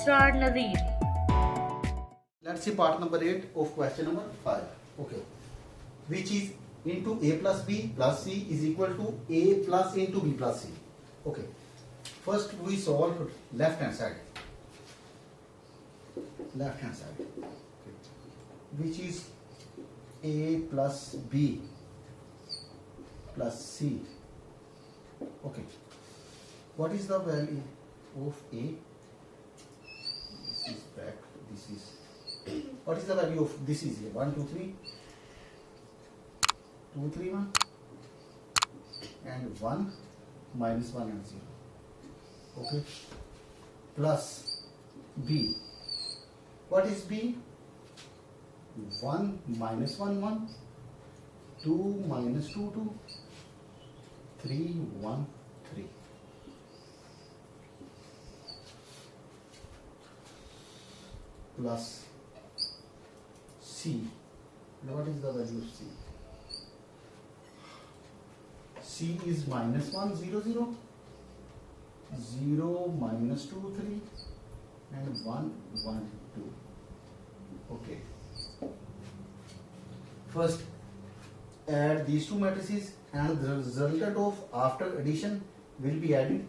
Israr Nadeer. Let's see part number 8 of question number 5. Okay. Which is into a plus b plus c is equal to a plus into b plus c. Okay. First we solve left hand side. Left hand side. Okay. Which is a plus b plus c. Okay. What is the value of a? This is back. This is. What is the value of this is here? 1, 2, 3. 2, 3, 1. And 1 minus 1 and 0. Okay. Plus b. What is b? 1 minus 1, 1. 2 minus 2, 2. 3, 1, 3. Plus C. What is the value of C? C is minus 1, 0, 0. 0 minus 2, 3. And 1, 1, 2. Okay. First, add these two matrices and the resultant of after addition will be added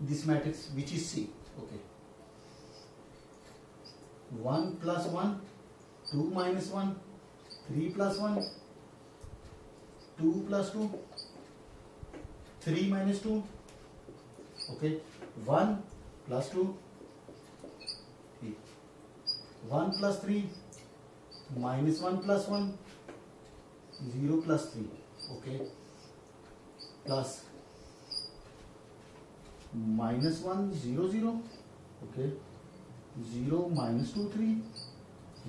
this matrix which is C. Okay. 1 plus 1, 2 minus 1, 3 plus 1, 2 plus 2, 3 minus 2, okay, 1 plus 2, 3, 1 plus 3, minus 1 plus 1, 0 plus 3, okay, plus minus 1, 0, 0, okay, 0 minus 2, 3,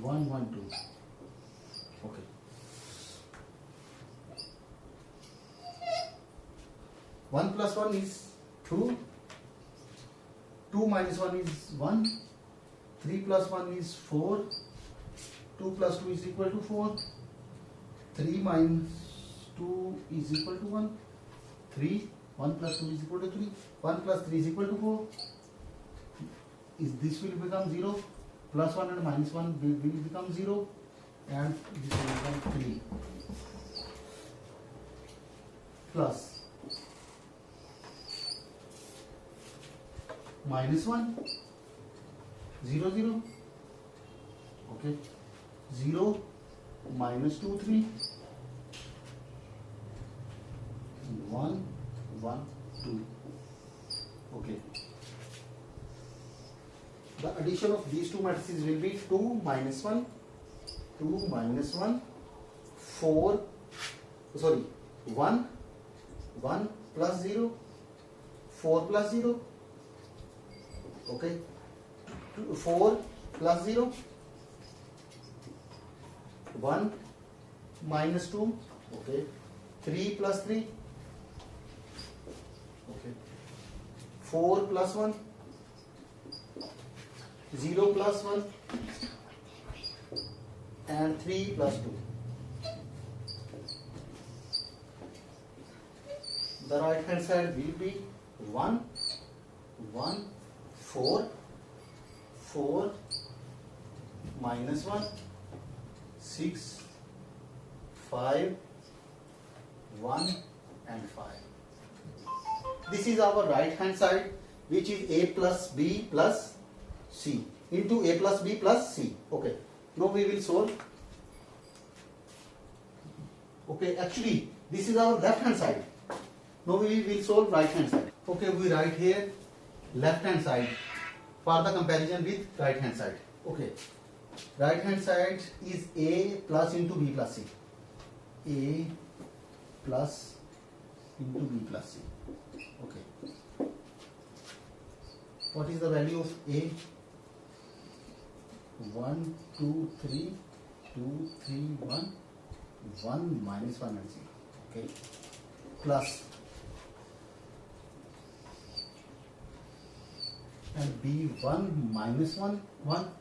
1, 1, 2. Okay. One plus 1 is 2. 2 minus 1 is 1. 3 plus 1 is 4. 2 plus 2 is equal to 4. 3 minus 2 is equal to 1. 3. 1 plus 2 is equal to 3. 1 plus 3 is equal to 4. Is this will become 0, plus 1 and minus 1 will become 0, and this will become 3, plus minus 1, 0, 0, okay, 0 minus 2, 3, 1, 1, 2, okay. The addition of these two matrices will be 2 minus 1, 2 minus 1, 4, sorry, 1, 1 plus 0, 4 plus 0, okay, 4 plus 0, 1 minus 2, okay, 3 plus 3, okay, 4 plus 1, 0 plus 1 and 3 plus 2. The right hand side will be 1, 1, 4, 4, minus 1, 6, 5, 1 and 5. This is our right hand side which is a plus b plus C into a plus b plus c. Okay. Now we will solve. Okay. Actually, this is our left hand side. Now we will solve right hand side. Okay. We write here left hand side for the comparison with right hand side. Okay. Right hand side is a plus into b plus c. A plus into b plus c. Okay. What is the value of a? 1, 2, 3, 2, 3, 1, 1 minus 1 and 0. Okay. Plus and b1 minus 1, 1,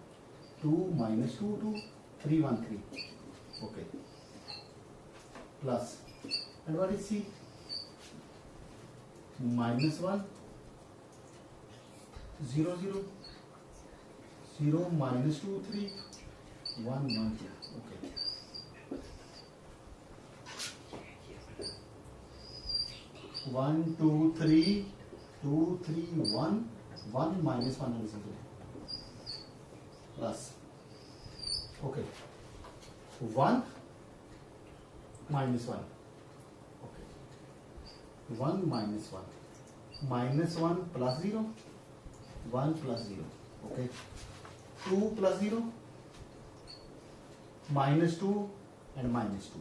2 minus 2, 2, 3, 1, 3. Okay. Plus. And what is C? Minus 1, 0 0 0 minus 2 3 1 1 2. Okay. 1 2 3 2 3 1 1 minus 1 and 0 plus. Okay. 1 minus 1. Okay. 1 minus 1. Minus 1 plus 0. 1 plus 0. Okay. 2 plus 0. Minus 2 and minus 2.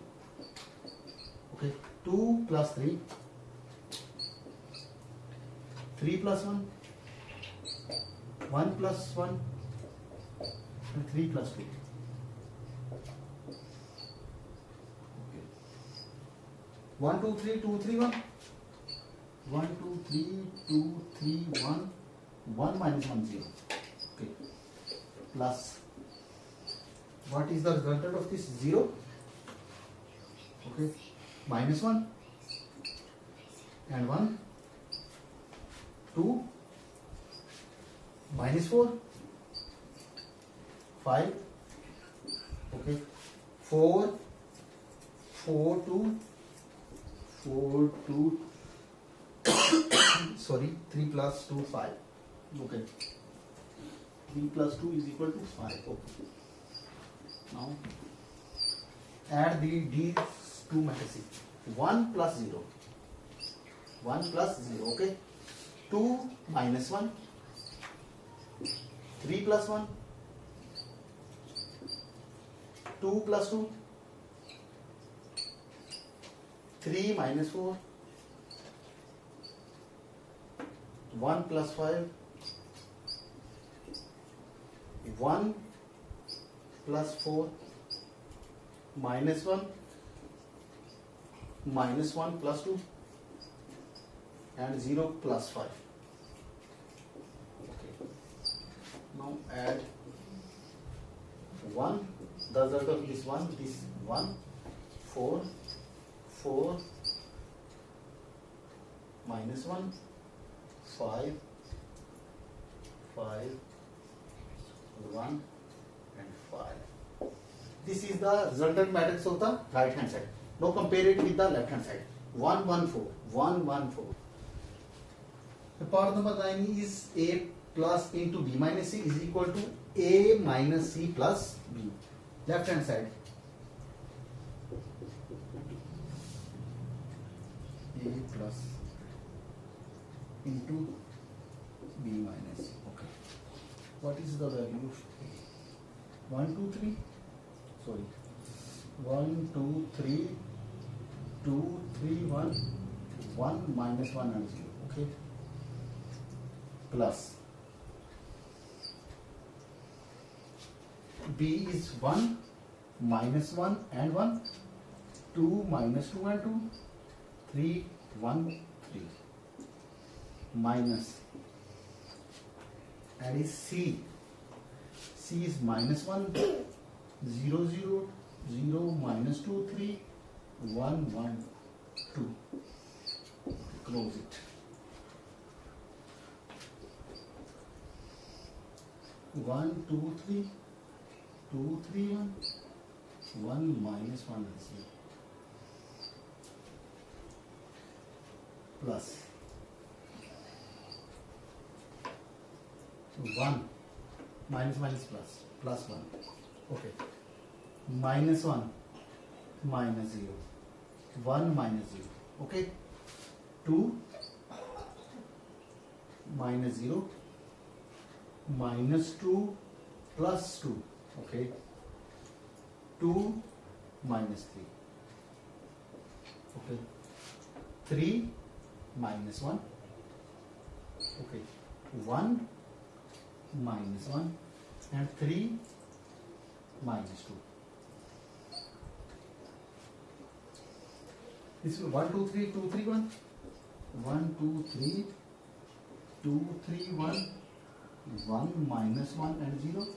Okay. 2 plus 3. 3 plus 1. 1 plus 1. And 3 plus 2. 1 2 3 2 3 1 1 2 3 2 3 1 1 minus 1 0. Okay. Plus, what is the resultant of this? 0. Okay. Minus 1 and 1 2 minus 4 5. Okay. 4 4 2 4 2 sorry, 3 plus 2 5. Okay. 3 plus 2 is equal to 5. Okay. Now add these two matrices. 1 plus 0. 1 plus 0. Okay. 2 minus 1. 3 plus 1. 2 plus 2. 3 minus 4. 1 plus 5. 1 plus 4 minus 1 minus 1 plus 2 and 0 plus 5. Okay. Now add 1. The result of this 1 4 4 minus 1 5 5 1 and 5. This is the resultant matrix of the right hand side. Now compare it with the left hand side. 1 1 4 1 1 4. The part number 9 is A plus into B minus C is equal to A minus C plus B. Left hand side. A plus into B minus C. Okay. What is the value of A? 1 2 3. Sorry. 1 2 3 2 3 1 1 minus 1 and 0. Okay. Plus B is 1 minus 1 and 1 2 minus 2 and 2 3 1 3 minus and is C. C is minus 1 0 0 0 minus 2 3 1 1 2. Close it. 1 2 3 2 3 1 1 minus 1 and 0 plus 1 minus minus plus 1. Okay. Minus 1 minus 0 1 minus 0. Okay. 2 minus 0 minus 2 plus 2. Okay. 2 minus 3. Okay. 3 minus 1. Okay. 1 minus 1 and 3 minus 2. This is 1 2 3 2 3 1 1 2 3 2 3 1 1 minus 1 and 0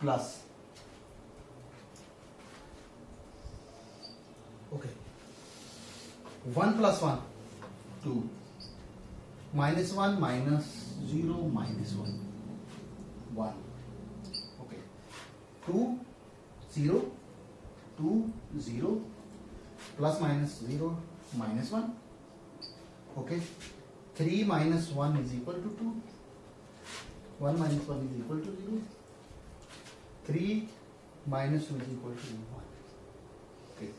plus. Okay. 1 plus 1 2 -1 -0 -1 1. Okay. 2 0 2 0 plus minus 0 minus 1. Okay. 3 minus 1 is equal to 2. 1 minus 1 is equal to 0. 3 minus 2 is equal to 1. Okay.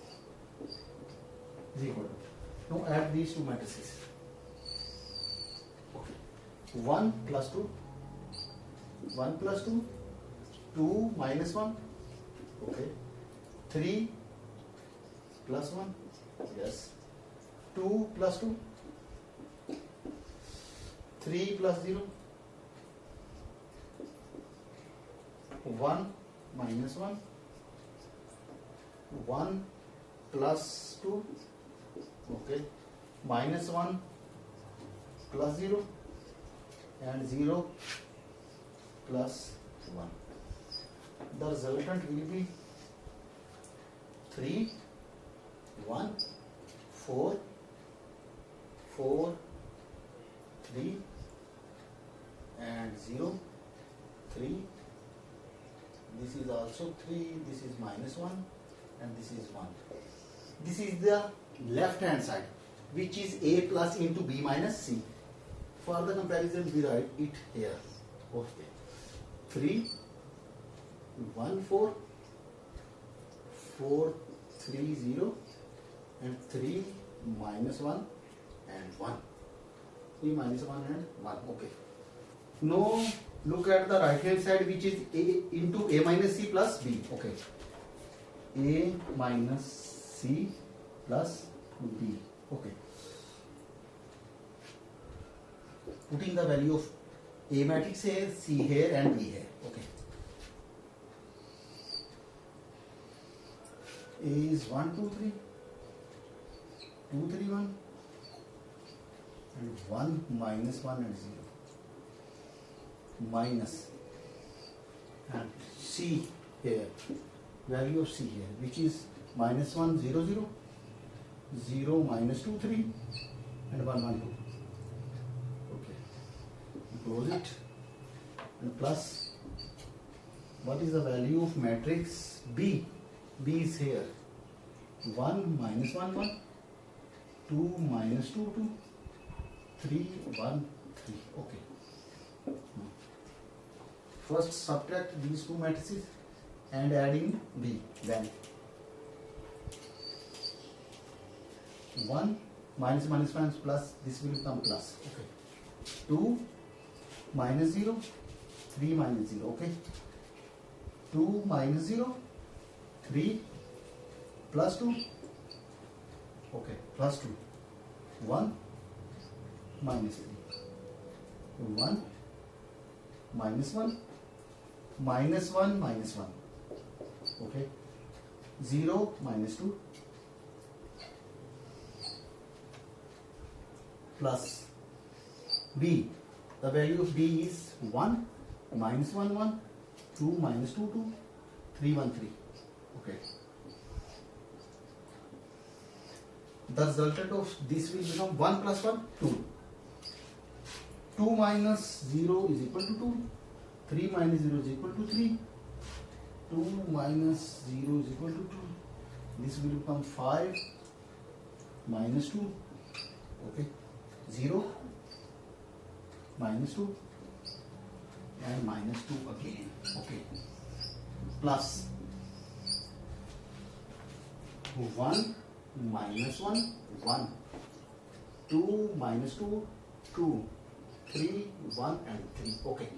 Is equal to. Now add these two matrices. Okay. 1 plus 2. 1 plus 2. 2 minus 1. Okay. 3 plus 1. Yes. 2 plus 2. 3 plus 0. 1 minus 1. 1 plus 2. Okay. Minus 1 plus 0. And 0 plus 1. The resultant will be 3 1 4 4 3 and 0 3. This is also 3. This is minus 1 and this is 1. This is the left hand side, which is a plus into b minus c. For the comparison, we write it here. Okay. 3 1 4 4 3 0 and 3 minus 1 and 1. 3 minus 1 and 1. Okay. Now look at the right hand side, which is a into a minus c plus b. Okay. A minus c plus b. Okay. Putting the value of a matrix here, c here and b here. Okay. A is 1 2 3 2 3 1 and 1 minus 1 and 0 minus and c here, value of c here, which is minus 1 0 0 0 minus 2 3 and 1 1 2. Okay, close it and plus what is the value of matrix B? B is here 1 minus 1 1 2 minus 2 2 3 1 3. Okay. First subtract these two matrices and add in B. Then 1 minus minus 1 plus, this will become plus. Okay. 2 minus 0 3 minus 0. Okay. 2 minus 0 3 plus 2. Okay, plus 2. 1 minus 3. 1 minus 1 minus 1 minus 1. Okay. 0 minus 2 plus B. The value of B is 1 minus 1 1 2 minus 2 2 3 1 3. Okay. The resultant of this will become 1 plus 1 2. 2 minus 0 is equal to 2. 3 minus 0 is equal to 3. 2 minus 0 is equal to 2. This will become 5 minus 2. Okay. 0 minus 2 and minus 2 again. Okay. Plus 1 minus 1 1 2 minus 2 2 3 1 and 3. Okay.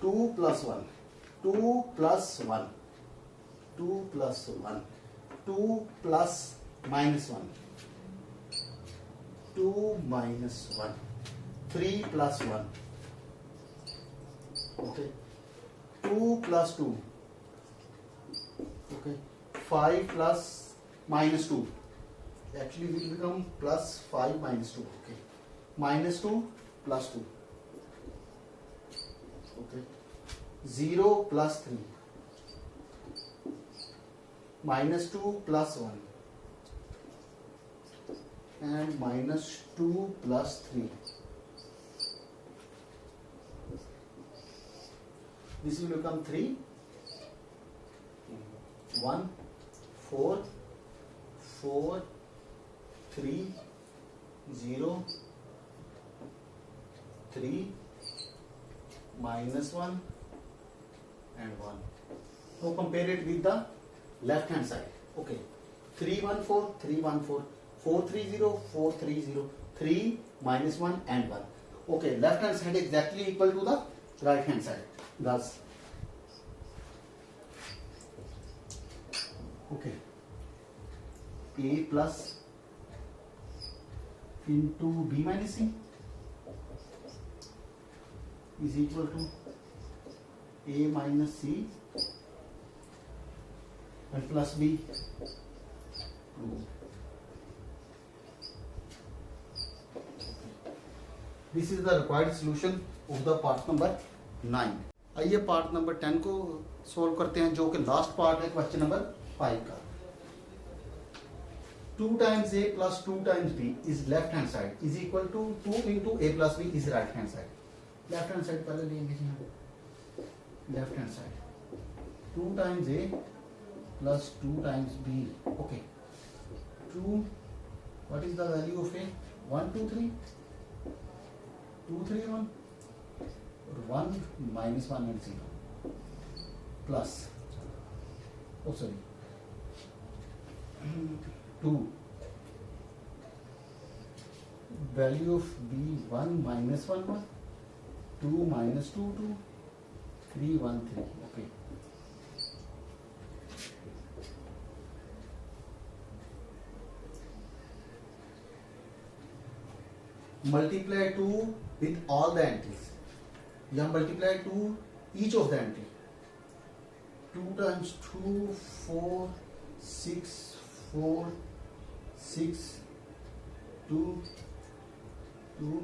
Two plus 1 2 plus 1 2 plus 1 2 plus minus 1 2 minus 1 3 plus 1. Okay. 2 plus 2. Okay. 5 plus minus 2. Actually will become plus 5 minus 2. Okay. Minus 2 plus 2. Okay. 0 plus 3. -2 plus 1 and -2 plus 3. This will become 3, 1, 4, 4, 3, 0, 3, -1 and 1. Now compare it with the left hand side. Okay, 3, 1, 4, 3, 1, 4, 4, 3, 0, 4, 3, 0, 3, -1 and 1. Okay, left hand side exactly equal to the right hand side. Thus, okay, A plus into B minus C is equal to A minus C and plus B. This is the required solution of the part number 9. आइए part number 10 को solve करते हैं, जो कि last part है question number 5 का. 2 times A plus 2 times B is left hand side is equal to 2 into A plus B is right hand side. Left hand side पहले लेंगे जी हम. Left hand side 2 times A plus 2 times B. Okay. 2. What is the value of A? 1, 2, 3. 2, 3, 1. 1 minus 1 and 0 plus, oh sorry, 2. Value of B 1 minus 1 1, 2 minus 2 2, 3 1 3. Okay. Multiply 2 with all the entries. या multiply 2 each of the entry. 2 times 2 4 6 4 6 2 2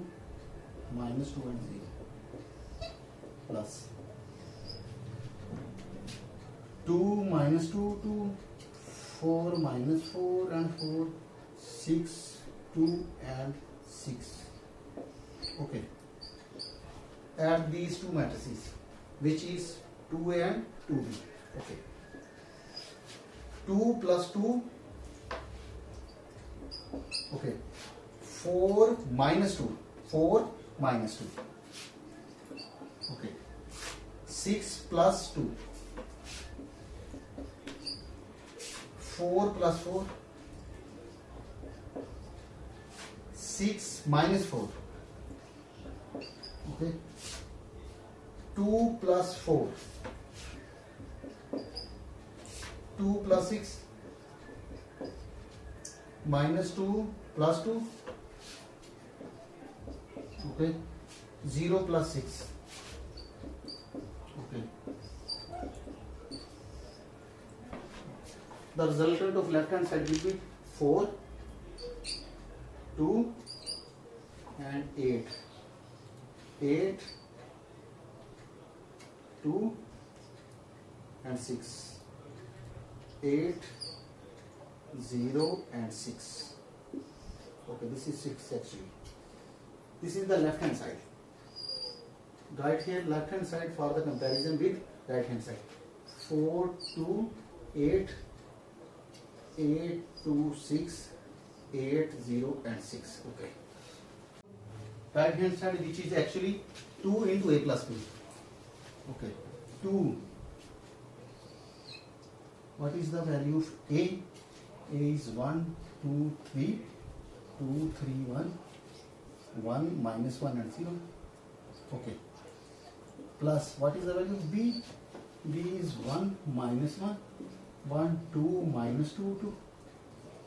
minus 2 and 0 plus 2 minus 2 2 4 minus 4 and 4 6 2 and 6. Okay. Add these two matrices, which is 2A and 2B. Okay. 2 plus 2. Okay. 4 minus 2. 4 minus 2. Okay. 6 plus 2. 4 plus 4. 6 minus 4. Okay. 2 plus 4, 2 plus 6, minus 2 plus 2, okay, 0 plus 6, okay. The resultant of left hand side will be 4, 2 and 8. 8, 2 and 6. 8, 0 and 6. Okay, this is 6 actually. This is the left hand side. Write here left hand side for the comparison with right hand side. 4, 2, 8, 8, 2, 6, 8, 0 and 6. Okay. Right hand side, which is actually 2 into A plus B. Okay. 2. What is the value of A? A is 1, 2, 3, 2, 3, 1, 1 minus 1 and 0. Okay. Plus, what is the value of B? B is 1 minus 1, 1, 2 minus 2, 2,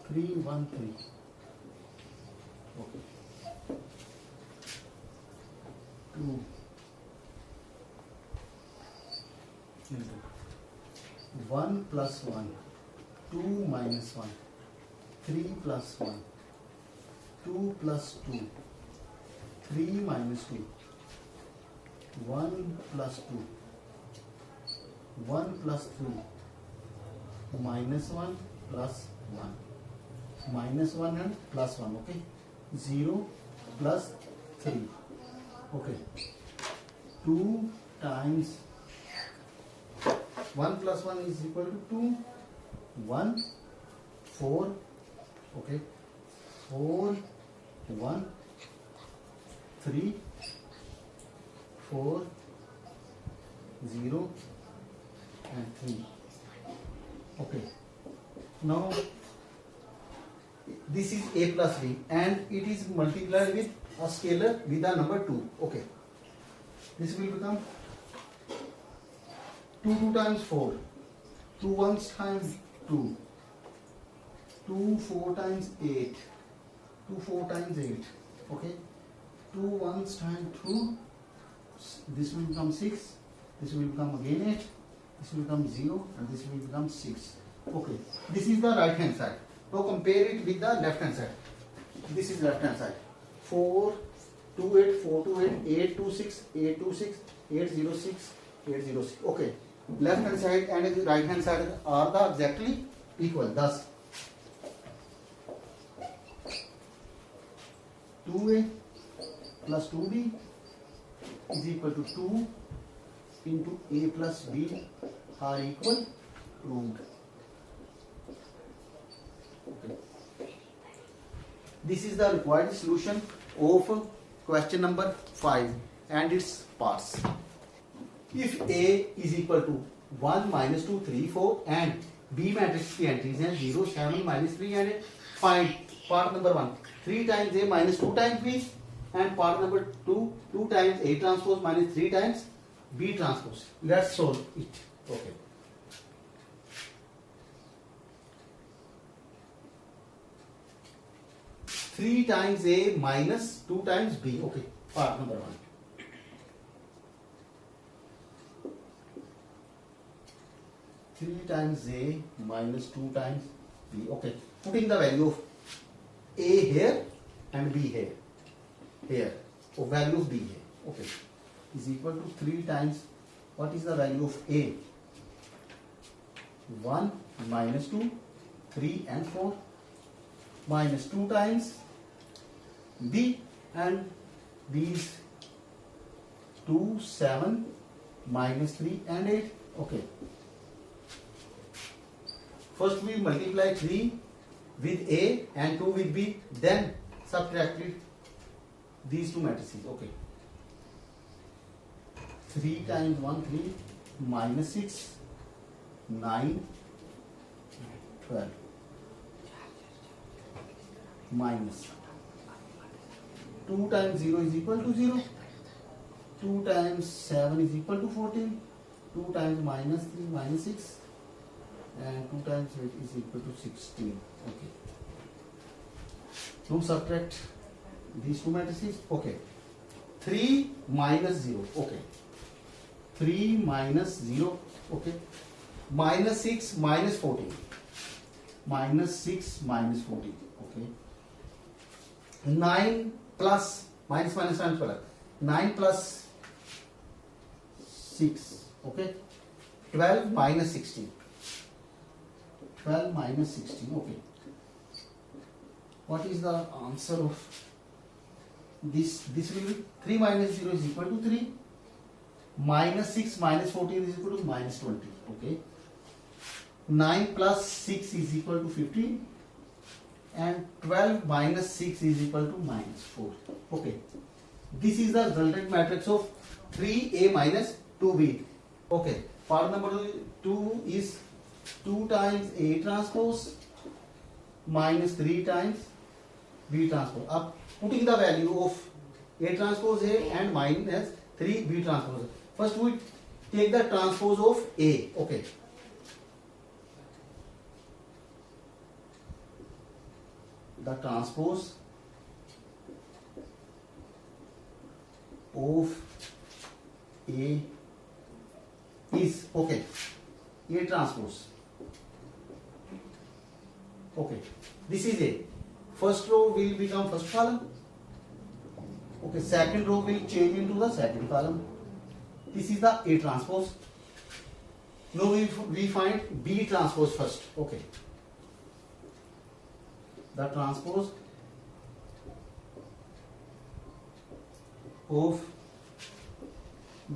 3, 1, 3. Okay. 2 into 1 plus 1, 2 minus 1, 3 plus 1, 2 plus 2, 3 minus 2, 1 plus 2, 1 plus 3, minus 1 plus 1, minus 1 and plus 1, okay, 0 plus 3, okay, 2 times 1 plus 1 is equal to 2, 1, 4, okay, 4, 1, 3, 4, 0 and 3, okay. Now this is a plus b and it is multiplied with a scalar with the number 2, okay. This will become 2 times 4, 2 ones times 2, 2 4 times 8, 2 4 times 8, okay, 2 ones times 2, this will become 6, this will become again 8, this will become 0 and this will become 6, okay. This is the right hand side. Now compare it with the left hand side. This is left hand side. 4 2 8 4 2 8 8 2 6 8 2 6 8 0 6 8 0 6, okay. Left hand side and right hand side are the exactly equal. Thus 2a plus 2b is equal to 2 into a plus b are equal proved. Okay. This is the required solution of question number 5 and its parts. If A is equal to 1 minus 2 3 4 and B matrix की entries हैं 0 7 minus 3 and 8, find part number 1 3 times A minus 2 times B and part number 2 2 times A transpose minus 3 times B transpose. Let's solve it. Okay. Three times A minus 2 times B. Okay. Part number 1. 3 times A minus 2 times B. Okay. Putting the value of A here and B here. Here. Or value of B here. Okay. Is equal to 3 times. What is the value of A? 1 minus 2, 3 and 4. Minus 2 times B and B is 2, 7, minus 3 and 8. Okay. First we multiply 3 with A and 2 with B, then subtracted these two matrices. Okay. 3 times 1, 3, minus 6, 9, 12, minus 2 times 0 is equal to 0, 2 times 7 is equal to 14, 2 times minus 3 minus 6 and 2 times 8 is equal to 16. Okay. Now subtract these two matrices. Okay. 3 minus 0. Okay. 3 minus 0. Okay. Minus 6 minus 14. Minus 6 minus 14. Okay. 9 plus minus minus times plus 9 plus 6. Okay. 12 minus 16. 12 minus 16. Okay. What is the answer of this? This will be 3 minus 0 is equal to 3. Minus 6 minus 14 is equal to minus 20. Okay. 9 plus 6 is equal to 15. And 12 minus 6 is equal to minus 4. Okay. This is the resultant matrix of 3A minus 2B. Okay. Part number 2 is 2 times A transpose minus 3 times B transpose. Up putting the value of A transpose A and minus 3 B transpose. First we take the transpose of A. Okay. The transpose of A is, okay, A transpose. Okay, this is A. First row will become first column. Okay, second row will change into the second column. This is the A transpose. Now we find B transpose first. Okay. The transpose of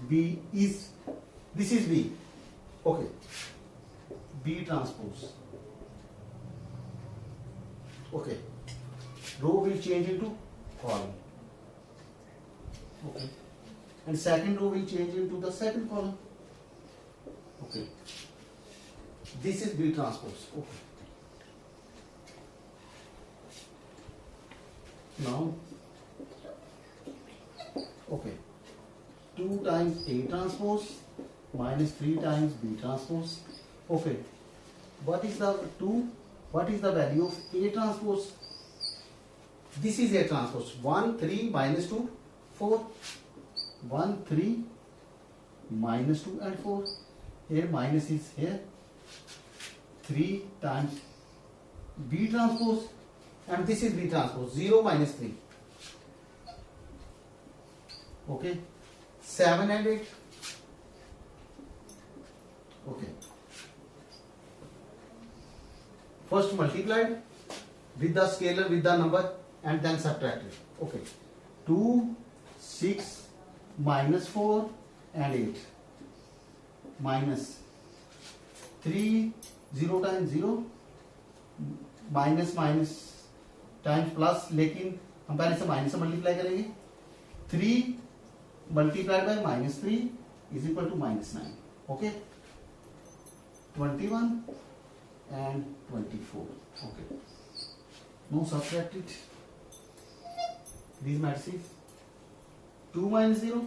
B is, this is B. Okay. B transpose. Okay. Row will change into column. Okay. And second row will change into the second column. Okay. This is B transpose. Okay. Now, okay, 2 times A transpose minus 3 times B transpose. Okay, what is the value of A transpose? This is A transpose. 1, 3 minus 2, 4. 1, 3 minus 2 and 4. Here minus is here. 3 times B transpose, and this is B transpose. 0 minus 3. Okay. 7 and 8. Okay. First multiplied with the scalar, with the number, and then subtracted. Okay. 2, 6 minus 4 and 8 minus 3, 0 times 0 minus minus times plus, लेकिन हम पहले से minus से multiply करेंगे. 3 multiplied by minus 3 is equal to minus 9. Okay. 21 and 24. Okay. Now subtract it. These matrices. 2 minus 0,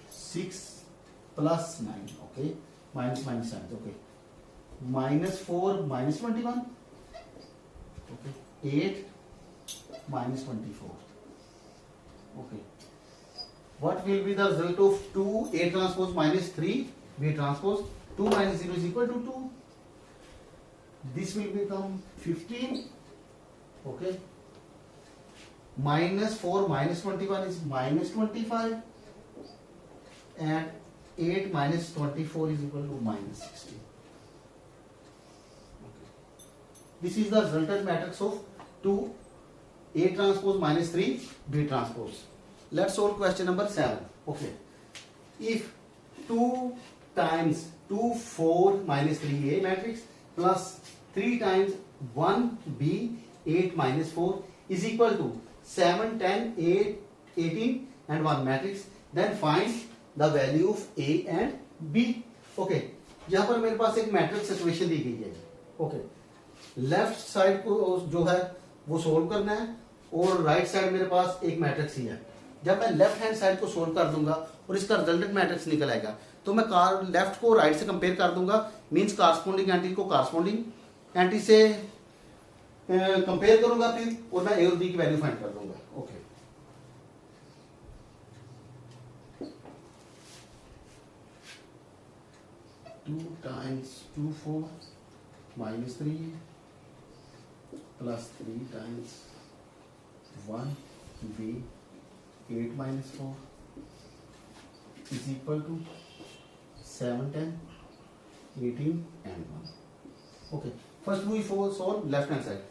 6 plus 9. Okay. Minus minus signs. Okay. Minus 4 minus 21. Okay. 8 minus 24. Okay. What will be the result of 2 A transpose minus 3 B transpose? 2 minus 0 is equal to 2. This will become 15. Okay. Minus 4 minus 21 is minus 25. And 8 minus 24 is equal to minus 16. Okay. This is the resultant matrix of 2 A transpose minus 3 B transpose. Let's solve question number 7. Okay. If 2 times 2 4 minus 3A matrix plus 3 times 1B 8 minus 4 is equal to 7 10 8 18 and 1 matrix, then find the value of A and B. Okay. यहाँ पर मेरे पास एक matrix equation दी गई है. Okay. Left side को जो है वो सोल्व करना है और राइट साइड मेरे पास एक मैट्रिक्स ही है. जब मैं लेफ्ट हैंड साइड को सोल्व कर दूंगा और इसका रिजल्टेंट मैट्रिक्स निकल आएगा, तो मैं लेफ्ट को राइट से कंपेयर कर दूंगा, मींस कॉरस्पॉन्डिंग एंटी को कॉरस्पॉन्डिंग एंटी से कंपेयर करूंगा फिर, और मैं ए और बी की वैल्यू फाइंड कर दूंगा. Okay. Two times 2 4 minus 3 plus 3 times 1 B 8 minus 4 is equal to 7 10 18 and 1. Okay. First we solve left hand side.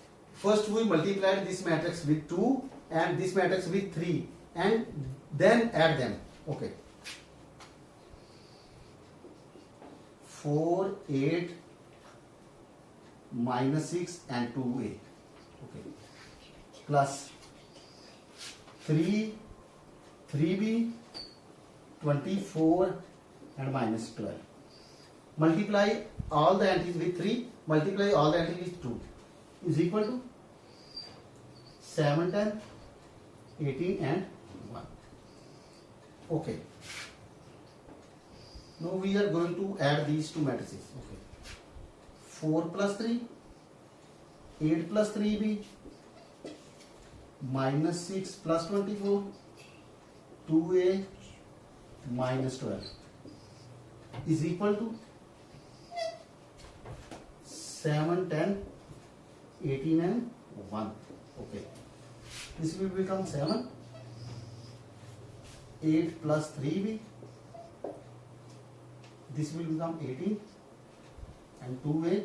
First we multiplied this matrix with 2 and this matrix with 3 and then add them. Okay. 4 8 minus 6 and 2A. Okay. Plus 3 3B 24 and minus 12. Multiply all the entries with 3, multiply all the entries with 2 is equal to 7 10 18 and 1. Okay. Now we are going to add these two matrices. Okay. 4 plus 3 8 plus 3B minus 6 plus 24 2A minus 12 is equal to 7 10 18 and 1. Okay. This will become 7 8 plus 3B this will become 18 and 2a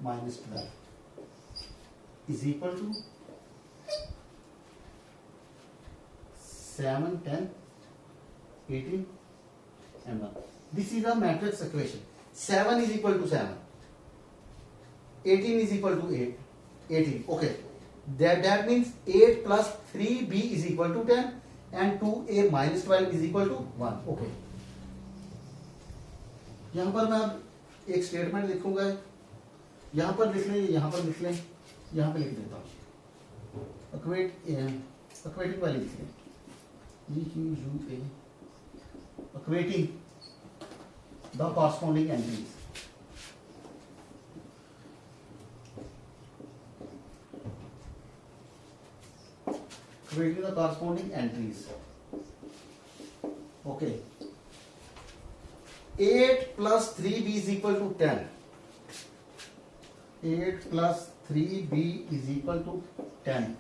minus 12 is equal to 7, 10, 18 and 1. This is a matrix equation. 7 is equal to 7. 18 is equal to 8. 18. Okay. That means 8 plus 3b is equal to 10 and 2a minus 12 is equal to 1. Okay. यहाँ पर मैं अब एक statement लिखूंगा, यहाँ पर लिख लें, यहाँ पर लिख लें, यहाँ पे लिख देता हूँ, इक्वेटिंग वाली लिख लें, EQUA, equating the corresponding entries. Equating the corresponding entries. Okay. 8 plus 3b is equal to 10. 8 plus 3b is equal to 10.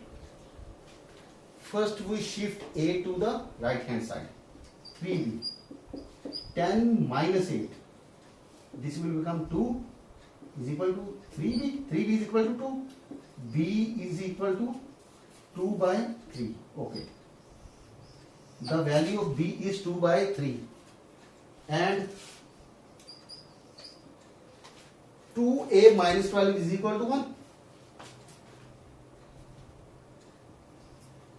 First we shift a to the right hand side. 3b. 10 minus 8. This will become 2 is equal to 3b. 3b is equal to 2. b is equal to 2 by 3. Okay. The value of b is 2 by 3. And 2a minus 12 is equal to 1.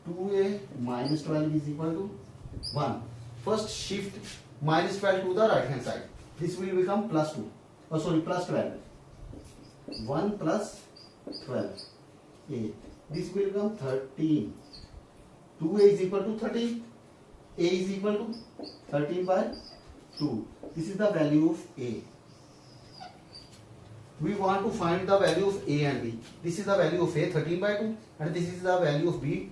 2a minus 12 is equal to 1. First shift minus 12 to the right hand side. This will become plus 2. Oh sorry, plus 12. 1 plus 12. A. This will become 13. 2a is equal to 13. A is equal to 13 by 2. This is the value of A. We want to find the value of A and B. This is the value of A, 13 by 2, and this is the value of B,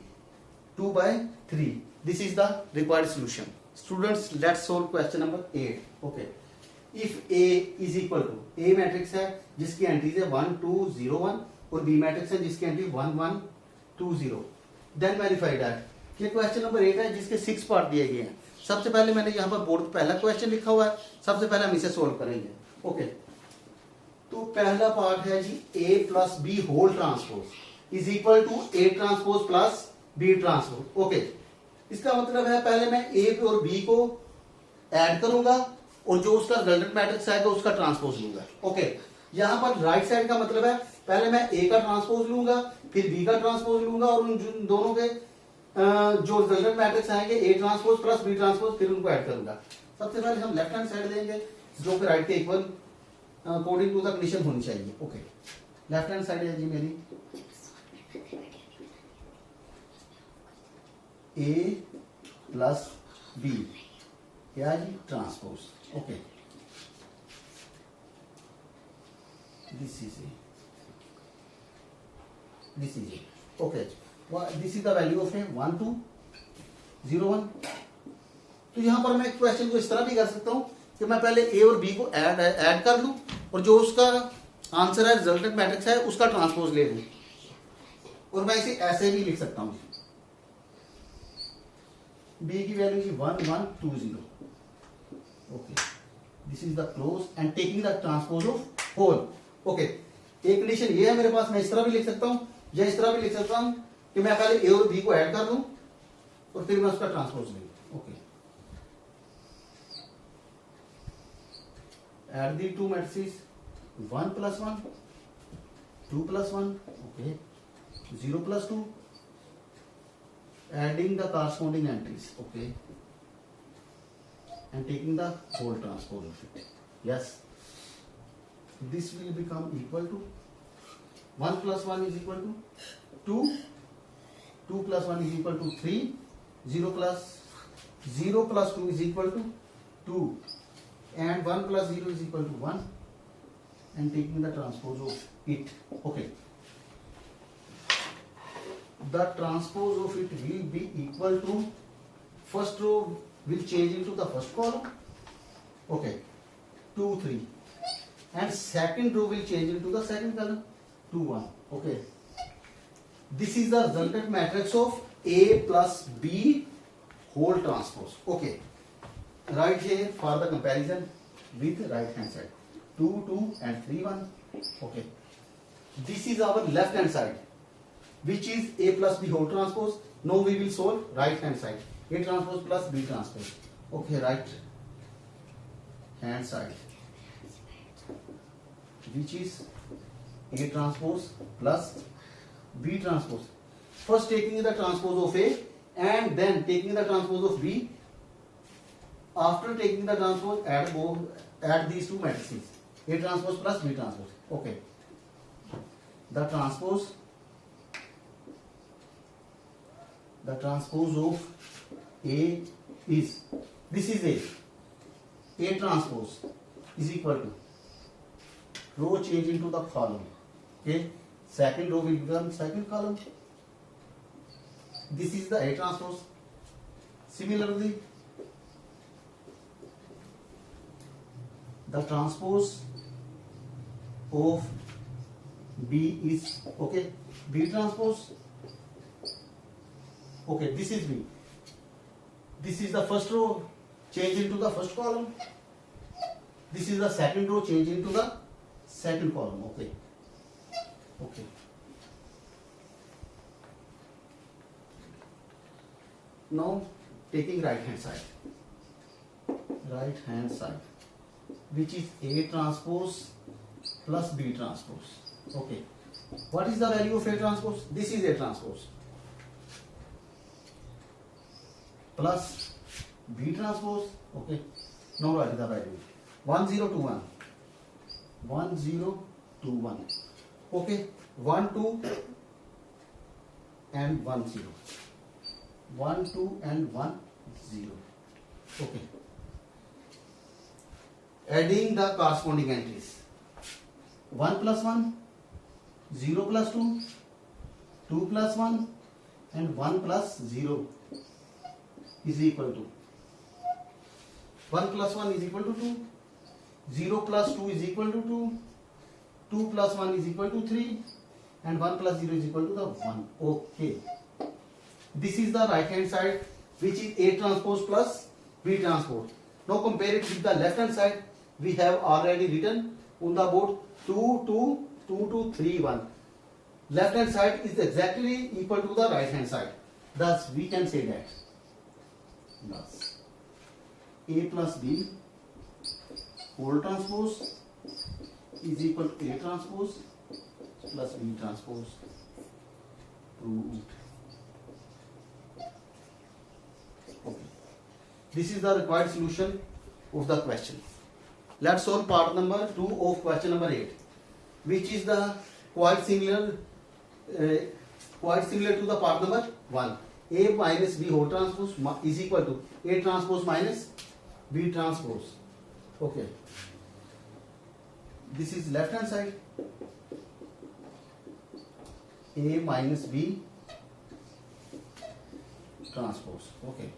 2 by 3. This is the required solution. Students, let's solve question number 8. Okay. If A is equal to, A matrix है जिसकी entries है 1 2 0 1 और B matrix है जिसकी entry 1 1 2 0. Then verify that. ये question number 8 है जिसके 6 part दिए गए हैं. सबसे पहले मैंने यहाँ पर बोर्ड पर पहला क्वेश्चन लिखा हुआ है. सबसे पहले हम इसे सोल्व करेंगे. ओके. तो पहला पार्ट है जी A plus B whole transpose is equal to A transpose plus B transpose. Okay. इसका मतलब है पहले मैं A और B को ऐड करूंगा और जो उसका रिजल्टेंट मैट्रिक्स आएगा उसका ट्रांसपोज लूंगा. ओके. यहां पर राइट साइड का मतलब है पहले मैं A का ट्रांसपोज लूंगा फिर B का ट्रांसपोज लूंगा और उन दोनों के जो रिजल्टेंट मैट्रिक्स आएंगे A transpose plus B transpose फिर उनको ऐड करूंगा. सबसे पहले हम लेफ्ट हैंड साइड देंगे जो कि राइट के equal according to the condition होनी चाहिए. ओके. लेफ्ट हैंड साइड है जी मेरी A प्लस B क्या जी transpose. Okay. This is it. Okay. This is the value of A 1 2 0 1. तो यहां पर मैं क्वेश्चन को इस तरह भी कर सकता हूं कि मैं पहले A और B को ऐड कर लूं और जो उसका आंसर है रिजल्टेंट मैट्रिक्स है उसका ट्रांसपोज ले लूं और मैं इसे ऐसे भी लिख सकता हूं. B की value is 1 1 2 0. Okay. This is the close and taking the transpose of whole. Okay. एक कंडीशन ये है मेरे पास. मैं इस तरह भी लिख सकता हूं या इस तरह भी लिख सकता हूं कि मैं पहले A और B को ऐड कर दूं और फिर मैं उसका ट्रांसपोज लूं. Okay. Add the to matrices 1 plus 1 2 plus 1. Okay. 0 plus 2. Adding the corresponding entries. Okay. And taking the whole transpose of it. Yes. This will become equal to 1 plus 1 is equal to 2. 2 plus 1 is equal to 3. 0 plus 2 is equal to 2. And 1 plus 0 is equal to 1. And taking the transpose of it. Okay. The transpose of it will be equal to first row will change into the first column. Okay. 2 3. And second row will change into the second column. 2 1. Okay. This is the resultant matrix of A plus B whole transpose. Okay. Right here for the comparison. with right hand side. 2, 2 and 3, 1. Okay. This is our left hand side, which is A plus B whole transpose. Now we will solve right hand side. A transpose plus B transpose. Okay, right hand side, which is A transpose plus B transpose. First taking the transpose of A and then taking the transpose of B. After taking the transpose, add these two matrices. A transpose plus B transpose. Okay. The transpose of A is, this is A transpose is equal to row change into the column. Okay, second row will become second column. This is the A transpose. Similarly, the transpose of B is, okay, B transpose. Okay, this is B. This is the first row, change into the first column. This is the second row, change into the second column. Okay. Okay. Now taking right hand side, which is A transpose plus B transpose. Okay. What is the value of A transpose? This is A transpose plus B transpose. Okay. Now what is the value? 1, 0, 2, 1. 1, 0, 2, 1. Okay. 1, 2 and 1, 0. 1, 2 and 1, 0. Okay. Adding the corresponding entries. 1 plus 1, 0 plus 2, 2 plus 1 and 1 plus 0 is equal to 1 plus 1 is equal to 2, 0 plus 2 is equal to 2, 2 plus 1 is equal to 3 and 1 plus 0 is equal to the 1. Okay. This is the right hand side, which is A transpose plus B transpose. Now compare it with the left hand side. We have already written on the board 2, 2, 2, 2, 3, 1. Left hand side is exactly equal to the right hand side. Thus we can say that thus A plus B whole transpose is equal to A transpose plus B transpose. Proved. Okay. This is the required solution of the question. Let's solve part number 2 of question number 8, which is the quite similar to the part number 1. A minus B whole transpose is equal to A transpose minus B transpose. Okay. This is left hand side. A minus B transpose. Okay.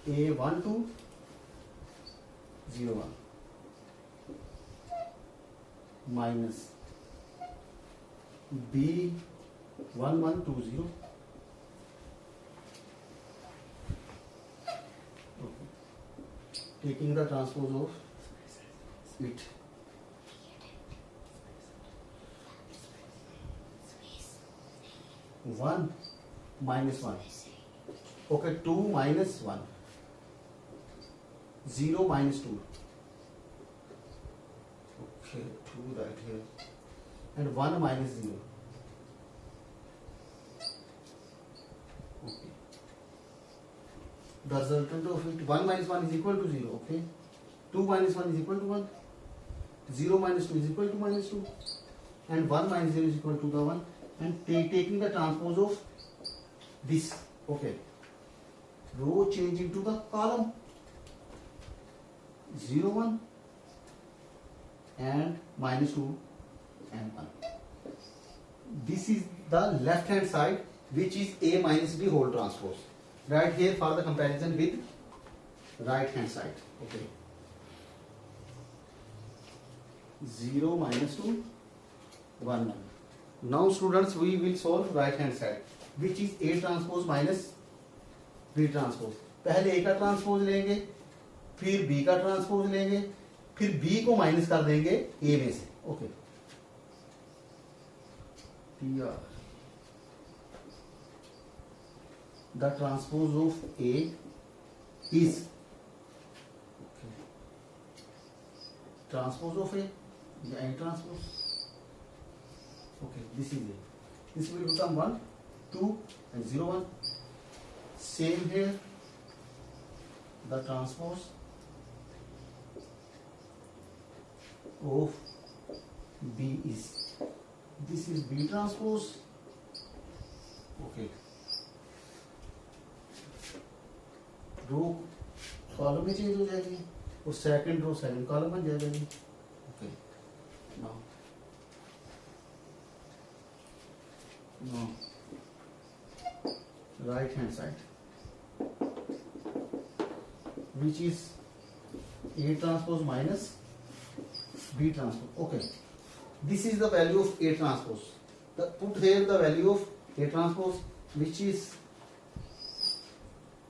A1 2 0 1 minus B 1 1 2 0. Okay. Taking the transpose of it. One minus 1. Okay, 2 minus 1. 0 minus 2. Okay, 2 right here. And 1 minus 0. Okay. The resultant of it, 1 minus 1 is equal to 0. Okay. 2 minus 1 is equal to 1. 0 minus 2 is equal to minus 2. And 1 minus 0 is equal to the 1. And taking the transpose of this. Okay. Row change into the column. 0 1 and minus 2 and 1. This is the left hand side, which is A minus B whole transpose. Right here for the comparison with right hand side. Okay. 0 minus 2 1 1. Now students, we will solve right hand side, which is A transpose minus B transpose. पहले A का transpose लेंगे, फिर B का transpose लेंगे, फिर B को minus कर देंगे ए में से। Okay, the transpose of A is transpose of A या A transpose. Okay, this is A, this will become 1, 2 and 0, 1. Same here, the transpose of B is, this is B transpose. Okay, row column में change हो जाएगी और second row second column बन जाएगी। Okay, now right hand side, which is A transpose minus B transpose. Okay, this is the value of A transpose. Put here the value of A transpose, which is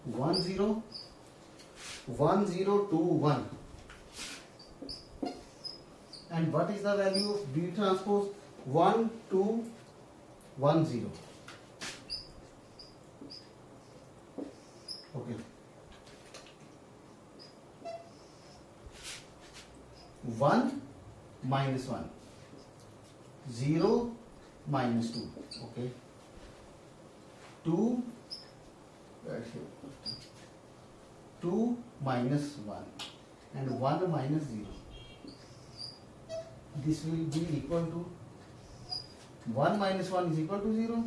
1 0 1 0 2 1. And what is the value of B transpose? 1 2 1 0. Okay, 1 minus 1, 0 minus 2. Okay, 2 right here, 2 minus 1 and 1 minus 0. This will be equal to 1 minus 1 is equal to 0,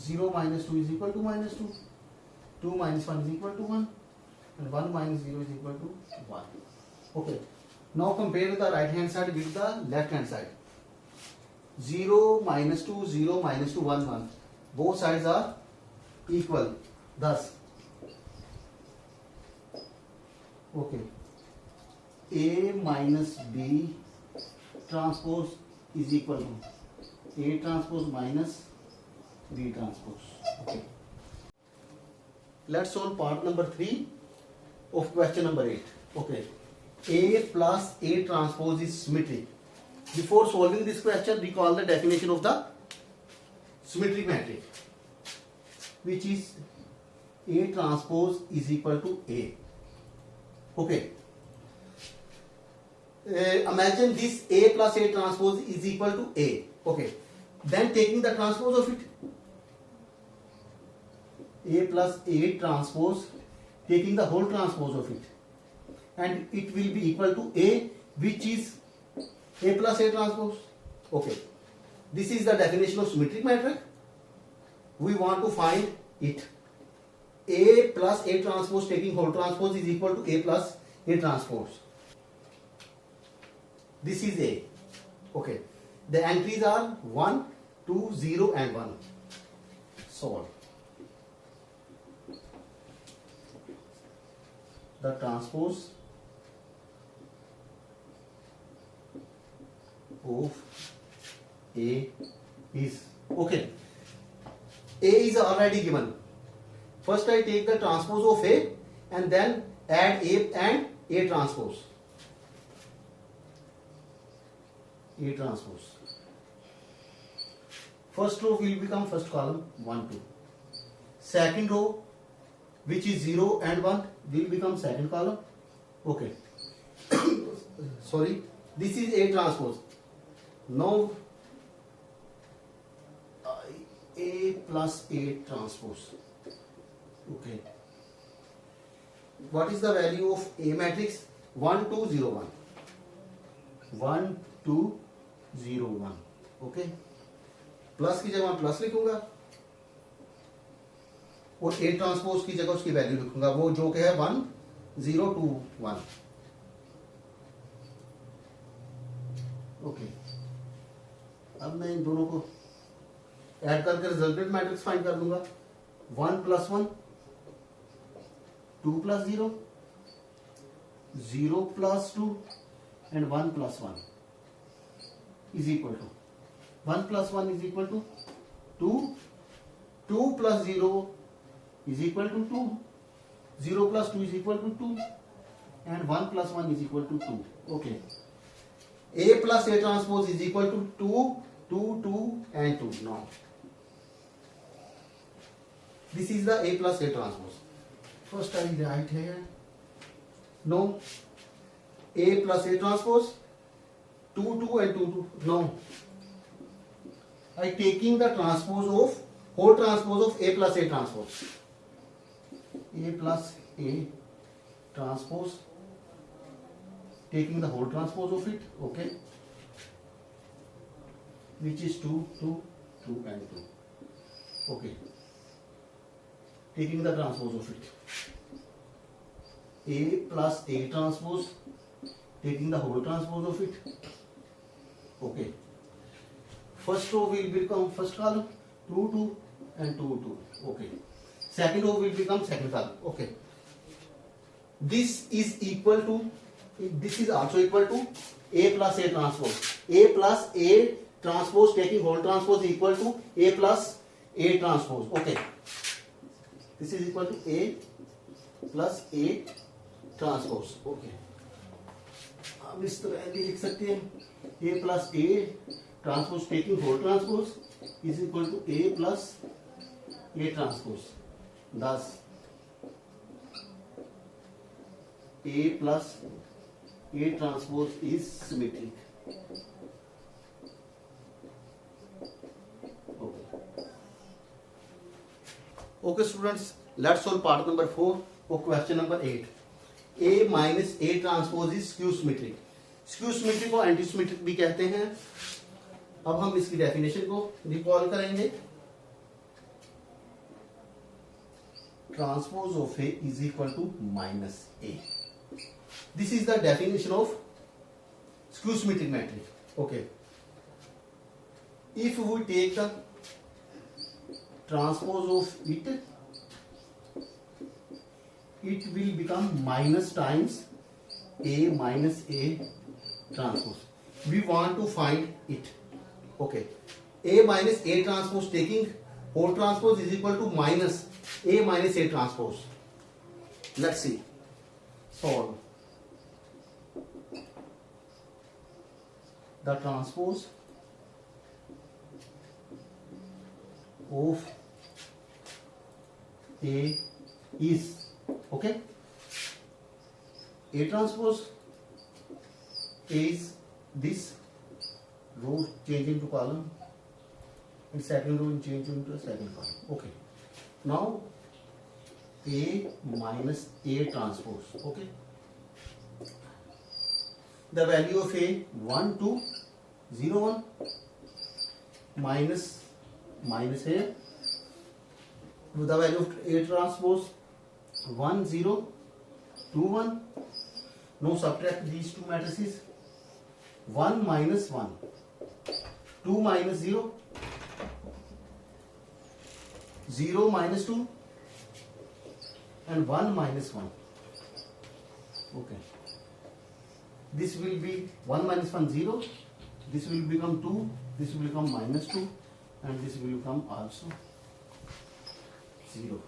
0 minus 2 is equal to minus 2, 2 minus 1 is equal to 1, and 1 minus 0 is equal to 1. Okay, now compare the right hand side with the left hand side. 0 minus 2, 0 minus 2, 1 1. Both sides are equal. Thus, okay, A minus B transpose is equal to A transpose minus B transpose. Okay. Let's solve part number 3 of question number 8. Okay. A plus A transpose is symmetric. Before solving this question, recall the definition of the symmetric matrix, which is A transpose is equal to A. Okay. Imagine this A plus A transpose is equal to A. Okay. Then taking the transpose of it, A plus A transpose, taking the whole transpose of it, and it will be equal to A, which is A plus A transpose. Okay. This is the definition of symmetric matrix. We want to find it. A plus A transpose taking whole transpose is equal to A plus A transpose. This is A. Okay. The entries are 1, 2, 0 and 1. Solve. The transpose of A is, okay, A is already given. First I take the transpose of A and then add A and A transpose. A transpose. First row will become first column 1, 2. Second row, which is 0 and 1, will become second column. Okay. Sorry. This is A transpose. Now A plus A transpose. Okay. What is the value of A matrix? 1, 2, 0, 1. 1, 2, 0, 1. Okay. Plus की जगह मैं plus लिखूंगा और A transpose की जगह उसकी value लिखूंगा, वो जो कि है 1, 0, 2, 1. ओके. अब मैं इन दोनों को ऐड करके रिजल्टेंट मैट्रिक्स फाइंड कर दूंगा. 1 plus 1, 2 plus 0, 0 plus 2 and 1 plus 1 is equal to 1 plus 1 is equal to 2, 2 plus 0 is equal to 2. 0 plus 2 is equal to 2. And 1 plus 1 is equal to 2. Okay. A plus A transpose is equal to 2, 2, 2 and 2. Now, this is the A plus A transpose. First I write here. No. A plus A transpose 2, 2 and 2, 2. No. I taking the transpose of whole transpose of A plus A transpose. A plus A transpose, taking the whole transpose of it, okay, which is 2, 2, 2 and 2. Okay. Taking the transpose of it. A plus A transpose, taking the whole transpose of it. Okay. First row will become first column, 2, 2 and 2, 2. Okay. Second row will become second column. Okay. This is equal to, this is also equal to A plus A transpose. A plus A transpose taking whole transpose equal to A plus A transpose. Okay. This is equal to A plus A transpose. Okay. अब इस तरह भी लिख सकते हैं A plus A transpose taking whole transpose is equal to A plus A transpose. Thus, A plus A transpose is symmetric. Okay students, let's solve part number 4 or question number 8. A minus A transpose is skew symmetric. Skew symmetric को anti symmetric भी कहते हैं. अब हम इसकी definition को recall करेंगे. Transpose of A is equal to minus A. This is the definition of skew symmetric matrix. Okay. If we take the transpose of it, it will become minus times A minus A transpose. We want to find it. Okay. A minus A transpose taking whole transpose is equal to minus A minus A transpose. Let's see. Solve. The transpose of A is, okay, A transpose is this row change into column and second row change into second column. Okay. Now A minus A transpose. Okay. The value of A 1 2 0 1 minus A. The value of A transpose 1 0 2 1. Now subtract these two matrices. 1 minus 1, 2 minus 0, 0 minus 2 and 1 minus 1. Okay. This will be 1 minus 1 0. This will become 2. This will become minus 2 and this will become also 0.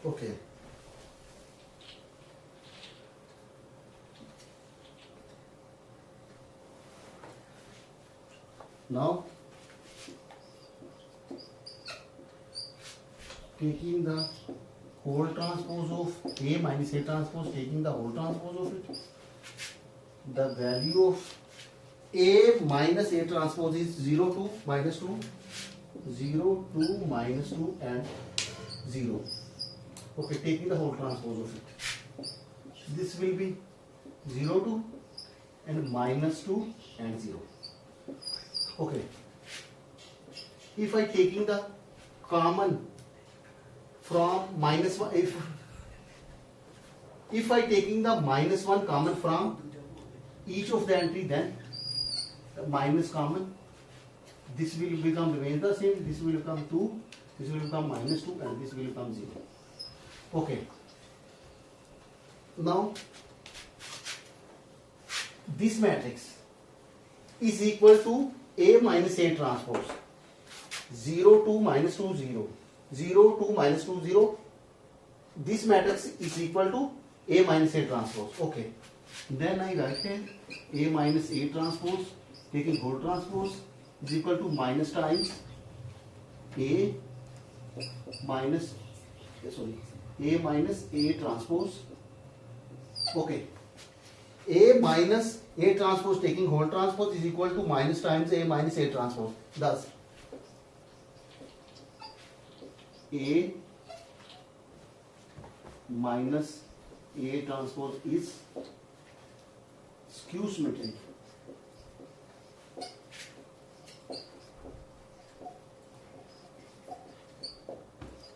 Okay. Now taking the whole transpose of A minus A transpose, taking the whole transpose of it, the value of A minus A transpose is 0 2 minus 2, 0 2 minus 2 and 0. Okay, taking the whole transpose of it. This will be 0 2 and minus 2 and 0. Okay. If I taking the common from minus 1, if I taking the minus 1 common from each of the entry, then the minus common, this will become remain the same, this will become 2, this will become minus 2 and this will become 0. Okay. Now this matrix is equal to A minus A transpose. 0 2 minus 2 0 0 2 minus 2 0. This matrix is equal to A minus A transpose. Okay, then I write here A minus A transpose taking whole transpose is equal to minus times A minus A minus A transpose. Okay, A minus A transpose taking whole transpose is equal to minus times A minus A transpose. Thus A minus A transpose is skew symmetric.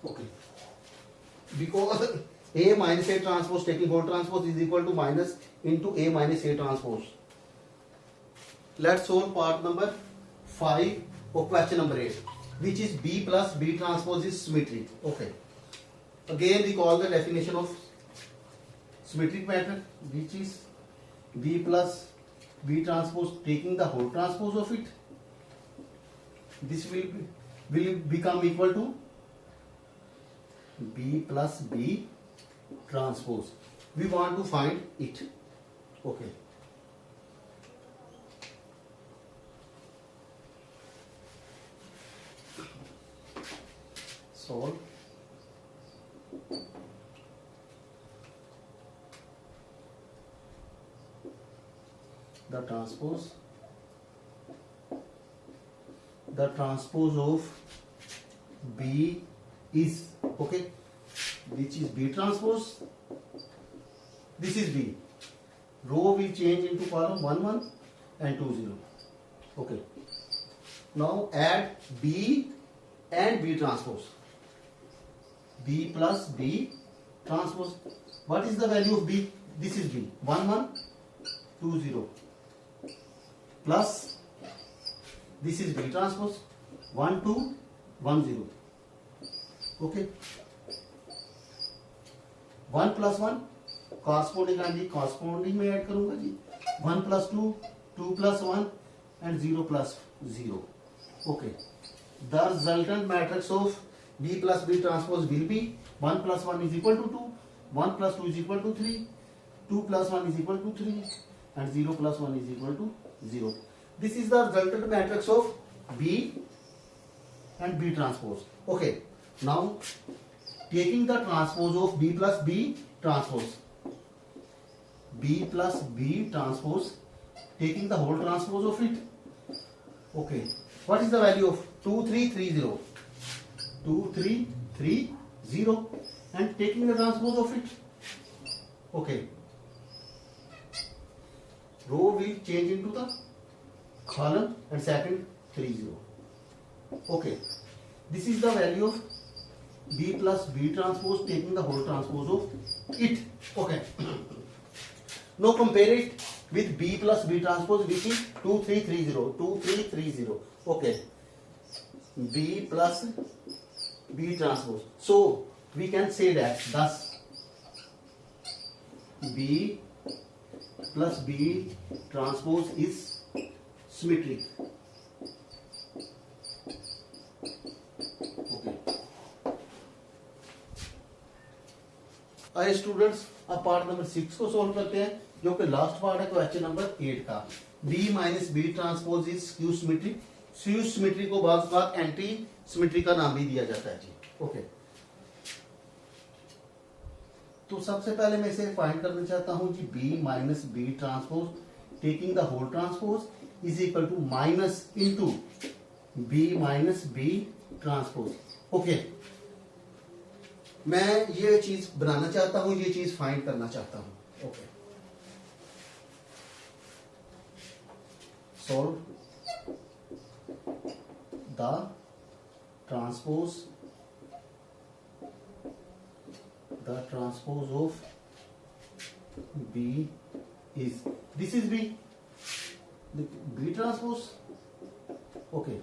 Okay, because A minus A transpose taking whole transpose is equal to minus into A minus A transpose. Let's solve part number 5 of question number 8, which is B plus B transpose is symmetric. Okay, again recall the definition of symmetric matrix, which is B plus B transpose taking the whole transpose of it. This will become equal to B plus B transpose. We want to find it. Okay, solve. The transpose of B is, okay, which is B transpose. This is B. Row will change into column 1 1 and 2 0. Okay, now add B and B transpose. B plus B transpose. What is the value of B? This is B. 1 1 2 0 plus this is B transpose 1 2 1 0. Okay, 1 plus 1 corresponding में add करूंगा जी. 1 plus 2 2 plus 1 and 0 plus 0. Okay, the resultant matrix of B plus B transpose will be 1 plus 1 is equal to 2, 1 plus 2 is equal to 3, 2 plus 1 is equal to 3 and 0 plus 1 is equal to 0. This is the resultant matrix of B and B transpose. Okay, now taking the transpose of B plus B transpose, B plus B transpose taking the whole transpose of it. Okay, what is the value of 2 3 3 0 2 3 3 0 and taking the transpose of it. Okay, row will change into the column and second 3 0. Okay, this is the value of B plus B transpose taking the whole transpose of it. Okay, now compare it with B plus B transpose, which is 2 3 3 0 2 3 3 0. Okay, B plus B transpose. So we can say that thus B plus B transpose is symmetric. Okay, आइए students अब part number 6 को solve करते हैं, जो कि last part है question number 8 का. B minus B transpose is skew symmetry. Skew symmetry को बाद बात एंटी सिमेट्री का नाम भी दिया जाता है जी. ओके, तो सबसे पहले मैं इसे फाइंड करना चाहता हूं जी. B minus B transpose taking the whole transpose is equal to minus into B minus B transpose. Okay, मैं ये चीज बनाना चाहता हूं, ये चीज फाइंड करना चाहता हूं. Okay, solve the transpose of B is, this is B, the B transpose. Okay,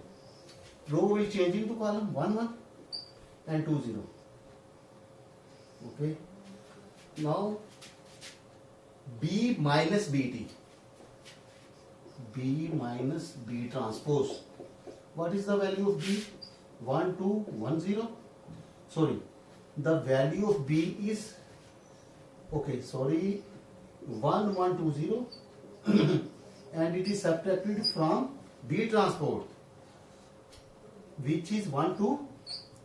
row will change into column 1 1 and 2 0. Okay, now B minus BT. B minus B transpose. What is the value of B? 1, 2, 1, 0. Sorry, the value of B is, okay, sorry, 1, 1, 2, 0 and it is subtracted from B transpose, which is 1, 2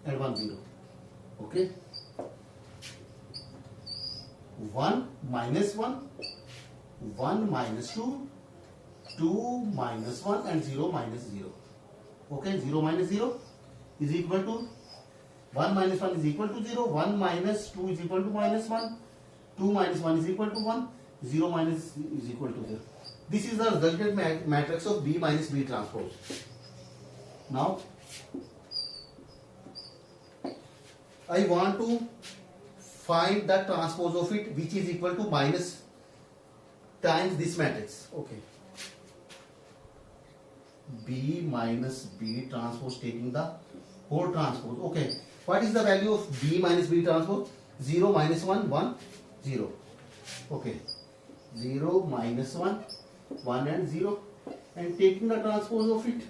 and 1, 0. Okay. 1 minus 1, 1 minus 2, 2 minus 1 and 0 minus 0. Okay, 0 minus 0 is equal to 1 minus 1 is equal to 0, 1 minus 2 is equal to minus 1, 2 minus 1 is equal to 1, 0 minus is equal to 0. This is the resultant matrix of B minus B transpose. Now, I want to find the transpose of it, which is equal to minus times this matrix. Okay. B minus B transpose taking the whole transpose. Okay. What is the value of B minus B transpose? 0 minus 1, 1, 0. Okay. 0 minus 1, 1 and 0. And taking the transpose of it,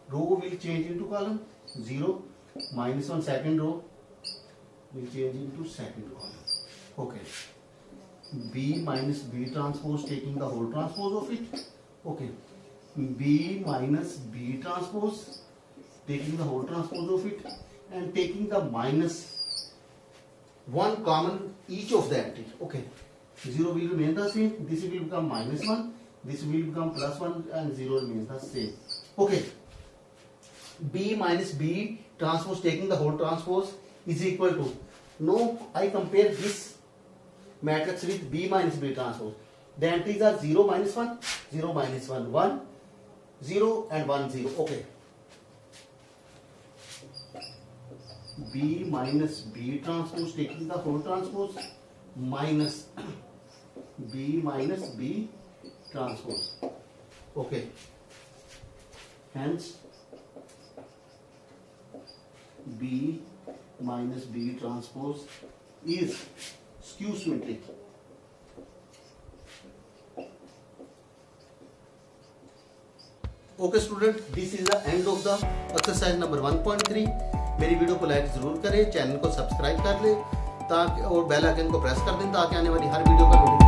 row will change into column. 0 minus 1 second row will change into second column. Okay. B minus B transpose taking the whole transpose of it. Okay. B minus B transpose taking the whole transpose of it and taking the minus 1 common each of the entry. Okay. 0 will remain the same. This will become minus 1. This will become plus 1 and 0 remains the same. Okay. B minus B transpose taking the whole transpose is equal to, now I compare this matrix with B minus B transpose. The entries are 0 minus 1, 0 minus 1, 1, 0 and 1, 0. Okay. B minus B transpose taking the whole transpose minus B minus B transpose. Okay. Hence, B minus B transpose is skew symmetric. Okay student, this is the end of the exercise number 1.3. मेरी video को like जरूर करें, channel को subscribe कर लें ताकि और bell icon को प्रेस कर दें ताकि आने वाली हर वीडियो का